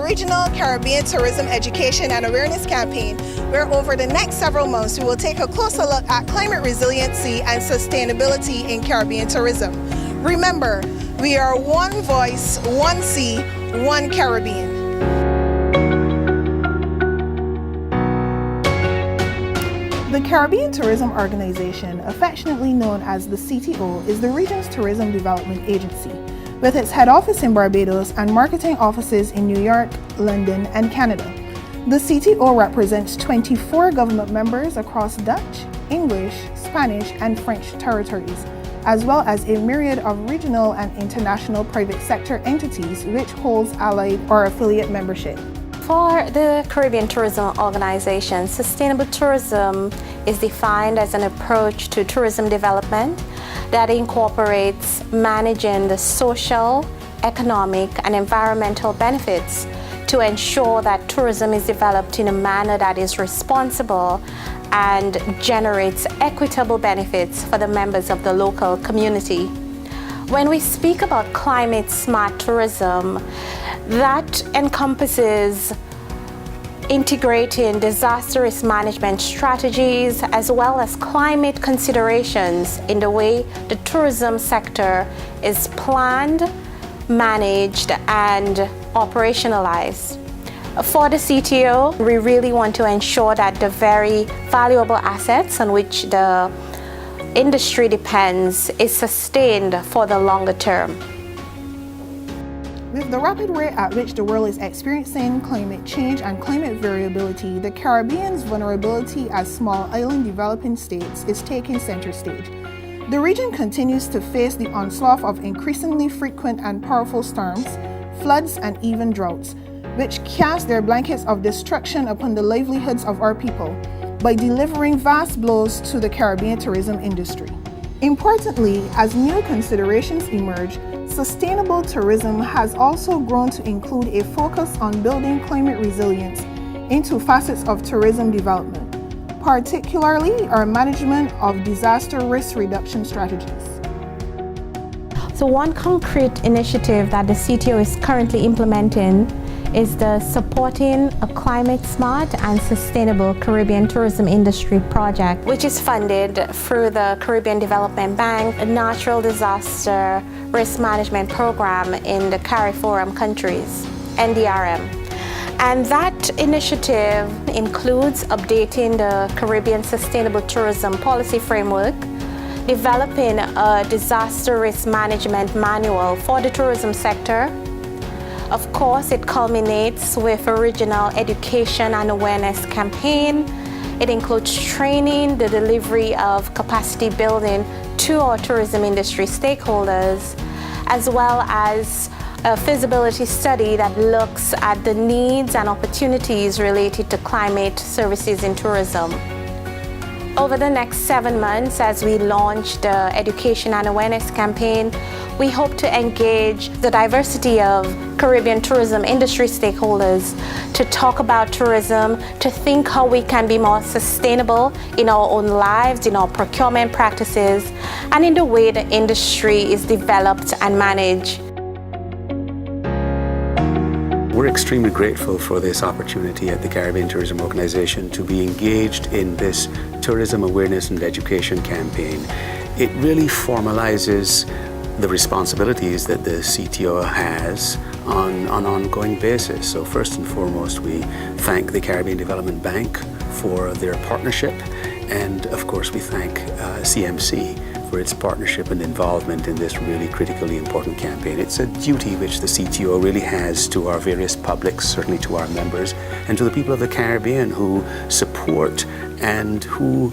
regional Caribbean tourism education and awareness campaign, where over the next several months we will take a closer look at climate resiliency and sustainability in Caribbean tourism. Remember, we are one voice, one sea, one Caribbean. The Caribbean Tourism Organization, affectionately known as the CTO, is the region's tourism development agency, with its head office in Barbados and marketing offices in New York, London, and Canada. The CTO represents 24 government members across Dutch, English, Spanish, and French territories, as well as a myriad of regional and international private sector entities which holds allied or affiliate membership. For the Caribbean Tourism Organization, sustainable tourism is defined as an approach to tourism development that incorporates managing the social, economic, and environmental benefits to ensure that tourism is developed in a manner that is responsible and generates equitable benefits for the members of the local community. When we speak about climate smart tourism, that encompasses integrating disaster risk management strategies as well as climate considerations in the way the tourism sector is planned, managed, and operationalized. For the CTO, we really want to ensure that the very valuable assets on which the industry depends is sustained for the longer term. With the rapid rate at which the world is experiencing climate change and climate variability, the Caribbean's vulnerability as small island developing states is taking center stage. The region continues to face the onslaught of increasingly frequent and powerful storms, floods, and even droughts, which cast their blankets of destruction upon the livelihoods of our people by delivering vast blows to the Caribbean tourism industry. Importantly, as new considerations emerge, sustainable tourism has also grown to include a focus on building climate resilience into facets of tourism development, particularly our management of disaster risk reduction strategies. So one concrete initiative that the CTO is currently implementing is the Supporting a Climate Smart and Sustainable Caribbean Tourism Industry project, which is funded through the Caribbean Development Bank, a natural disaster risk management program in the CARIFORUM countries, NDRM. And that initiative includes updating the Caribbean Sustainable Tourism Policy Framework, developing a disaster risk management manual for the tourism sector. Of course, it culminates with a regional education and awareness campaign. It includes training, the delivery of capacity building to our tourism industry stakeholders, as well as a feasibility study that looks at the needs and opportunities related to climate services in tourism. Over the next 7 months, as we launch the education and awareness campaign, we hope to engage the diversity of Caribbean tourism industry stakeholders to talk about tourism, to think how we can be more sustainable in our own lives, in our procurement practices, and in the way the industry is developed and managed. We're extremely grateful for this opportunity at the Caribbean Tourism Organization to be engaged in this tourism awareness and education campaign. It really formalizes the responsibilities that the CTO has on an ongoing basis. So first and foremost, we thank the Caribbean Development Bank for their partnership, and of course we thank CMC for its partnership and involvement in this really critically important campaign. It's a duty which the CTO really has to our various publics, certainly to our members, and to the people of the Caribbean who support and who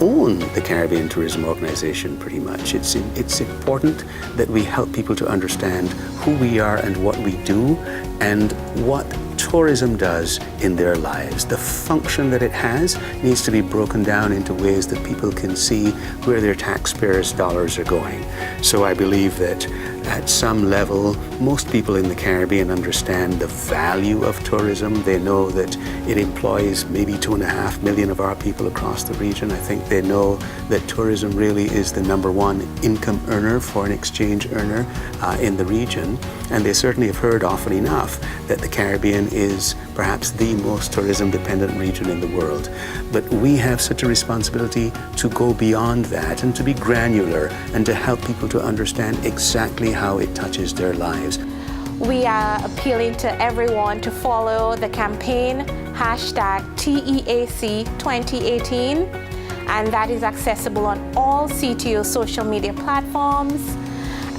own the Caribbean Tourism Organization pretty much. It's important that we help people to understand who we are and what we do and what tourism does in their lives. The function that it has needs to be broken down into ways that people can see where their taxpayers' dollars are going. So I believe that at some level, most people in the Caribbean understand the value of tourism. They know that it employs maybe 2.5 million of our people across the region. I think they know that tourism really is the #1 income earner, foreign exchange earner in the region. And they certainly have heard often enough that the Caribbean is perhaps the most tourism-dependent region in the world. But we have such a responsibility to go beyond that and to be granular and to help people to understand exactly how it touches their lives. We are appealing to everyone to follow the campaign #TEAC 2018, and that is accessible on all CTO social media platforms.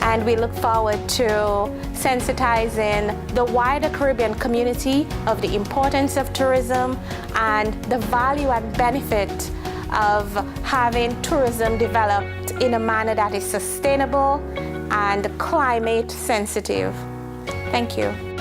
And we look forward to sensitizing the wider Caribbean community of the importance of tourism and the value and benefit of having tourism developed in a manner that is sustainable and climate sensitive. Thank you.